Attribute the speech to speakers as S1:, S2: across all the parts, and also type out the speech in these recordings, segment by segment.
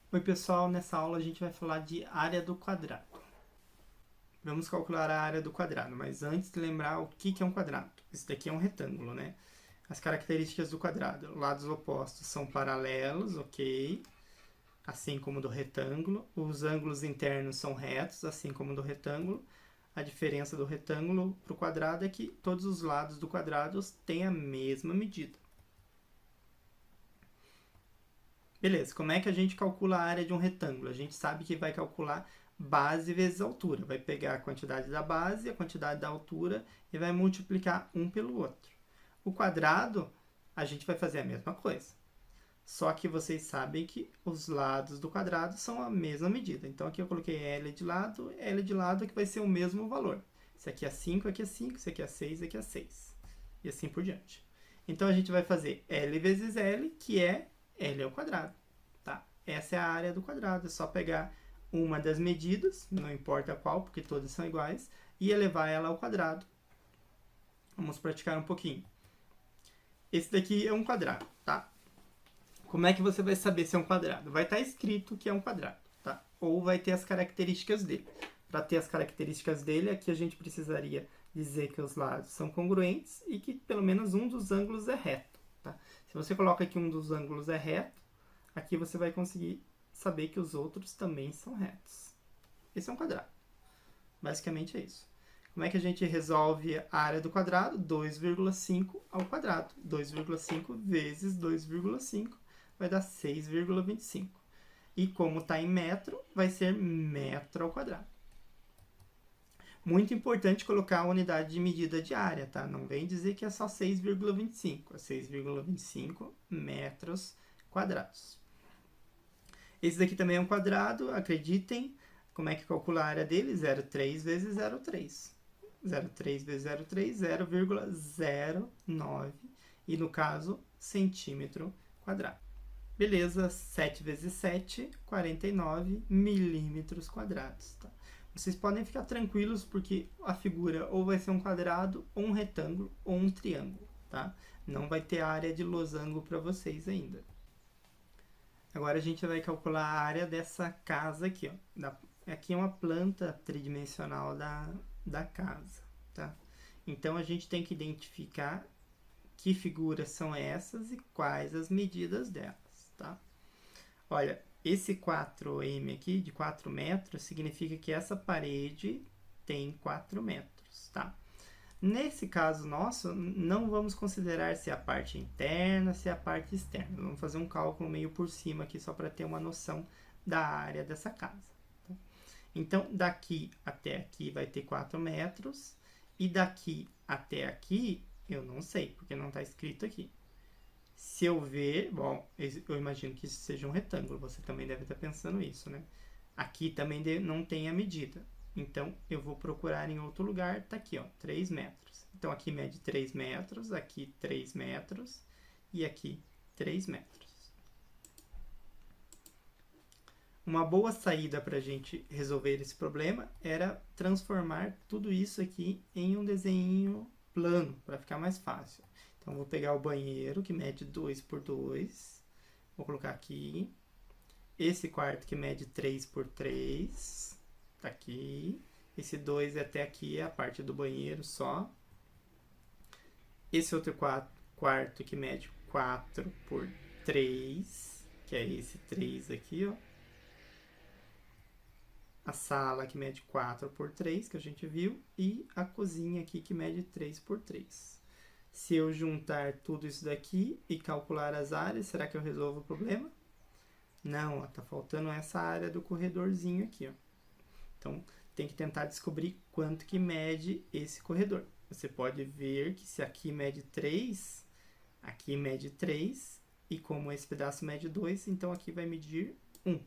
S1: Oi pessoal, nessa aula a gente vai falar de área do quadrado. Vamos calcular a área do quadrado, mas antes de lembrar o que é um quadrado. Isso daqui é um retângulo, né? As características do quadrado. Lados opostos são paralelos, ok? Assim como do retângulo. Os ângulos internos são retos, assim como do retângulo. A diferença do retângulo para o quadrado é que todos os lados do quadrado têm a mesma medida. Beleza, como é que a gente calcula a área de um retângulo? A gente sabe que vai calcular base vezes altura. Vai pegar a quantidade da base, a quantidade da altura e vai multiplicar um pelo outro. O quadrado, a gente vai fazer a mesma coisa. Só que vocês sabem que os lados do quadrado são a mesma medida. Então aqui eu coloquei L de lado que vai ser o mesmo valor. Isso aqui é 5, aqui é 5, isso aqui é 6, aqui é 6. E assim por diante. Então a gente vai fazer L vezes L, que é L ao quadrado. Tá? Essa é a área do quadrado. É só pegar uma das medidas, não importa qual, porque todas são iguais, e elevar ela ao quadrado. Vamos praticar um pouquinho. Esse daqui é um quadrado, tá? Como é que você vai saber se é um quadrado? Vai estar escrito que é um quadrado, tá? Ou vai ter as características dele. Para ter as características dele, aqui a gente precisaria dizer que os lados são congruentes e que pelo menos um dos ângulos é reto, tá? Se você coloca que um dos ângulos é reto, aqui você vai conseguir saber que os outros também são retos. Esse é um quadrado. Basicamente é isso. Como é que a gente resolve a área do quadrado? 2,5 ao quadrado. 2,5 vezes 2,5 vai dar 6,25. E como está em metro, vai ser metro ao quadrado. Muito importante colocar a unidade de medida de área, tá? Não vem dizer que é só 6,25. É 6,25 metros quadrados. Esse daqui também é um quadrado, acreditem. Como é que calcula a área dele? 0,3 vezes 0,3. 0,3 vezes 0,3, 0,09. E no caso, centímetro quadrado. Beleza, 7 vezes 7, 49 milímetros quadrados. Tá? Vocês podem ficar tranquilos porque a figura ou vai ser um quadrado, ou um retângulo, ou um triângulo. Tá? Não vai ter área de losango para vocês ainda. Agora a gente vai calcular a área dessa casa aqui. Ó. Aqui é uma planta tridimensional da casa. Tá? Então a gente tem que identificar que figuras são essas e quais as medidas delas. Tá? Olha, esse 4M aqui, de 4 metros, significa que essa parede tem 4 metros. Tá? Nesse caso nosso, não vamos considerar se é a parte interna, se é a parte externa. Vamos fazer um cálculo meio por cima aqui, só para ter uma noção da área dessa casa. Tá? Então, daqui até aqui vai ter 4 metros, e daqui até aqui, eu não sei, porque não está escrito aqui. Se eu ver, bom, eu imagino que isso seja um retângulo, você também deve estar pensando isso, né? Aqui também não tem a medida. Então, eu vou procurar em outro lugar, tá aqui, ó, 3 metros. Então, aqui mede 3 metros, aqui 3 metros e aqui 3 metros. Uma boa saída para a gente resolver esse problema era transformar tudo isso aqui em um desenho plano, para ficar mais fácil. Então, vou pegar o banheiro, que mede 2 por 2, vou colocar aqui. Esse quarto que mede 3 por 3, tá aqui. Esse 2 até aqui é a parte do banheiro só. Esse outro quarto que mede 4 por 3, que é esse 3 aqui, ó. A sala que mede 4 por 3, que a gente viu. E a cozinha aqui que mede 3 por 3. Se eu juntar tudo isso daqui e calcular as áreas, será que eu resolvo o problema? Não, ó, tá faltando essa área do corredorzinho aqui, ó. Então, tem que tentar descobrir quanto que mede esse corredor. Você pode ver que se aqui mede 3, aqui mede 3, e como esse pedaço mede 2, então aqui vai medir 1.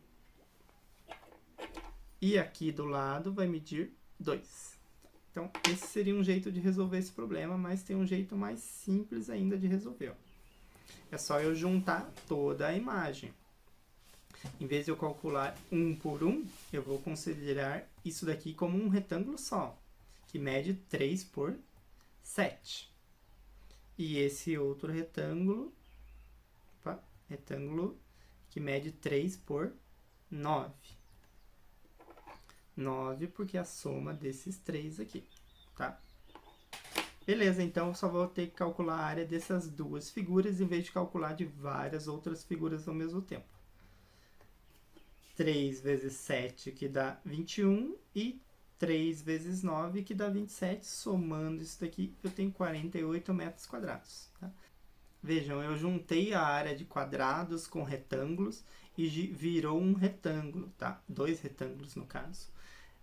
S1: E aqui do lado vai medir 2. Então, esse seria um jeito de resolver esse problema, mas tem um jeito mais simples ainda de resolver. Ó. É só eu juntar toda a imagem. Em vez de eu calcular 1 por 1, eu vou considerar isso daqui como um retângulo só, que mede 3 por 7. E esse outro retângulo que mede 3 por 9. 9 porque é a soma desses 3 aqui, tá? Beleza, então eu só vou ter que calcular a área dessas duas figuras em vez de calcular de várias outras figuras ao mesmo tempo. 3 vezes 7, que dá 21, e 3 vezes 9, que dá 27. Somando isso daqui, eu tenho 48 metros quadrados. Tá? Vejam, eu juntei a área de quadrados com retângulos e virou um retângulo, tá? 2 retângulos no caso.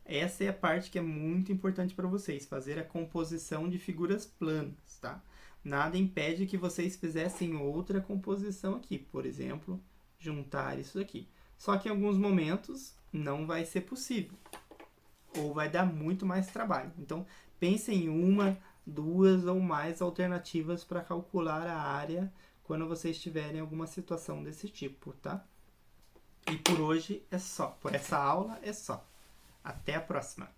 S1: Essa é a parte que é muito importante para vocês, fazer a composição de figuras planas, tá? Nada impede que vocês fizessem outra composição aqui, por exemplo, juntar isso aqui. Só que em alguns momentos não vai ser possível, ou vai dar muito mais trabalho. Então, pensem em uma, duas ou mais alternativas para calcular a área quando vocês tiverem alguma situação desse tipo, tá? E por hoje é só, por essa aula é só. Até a próxima!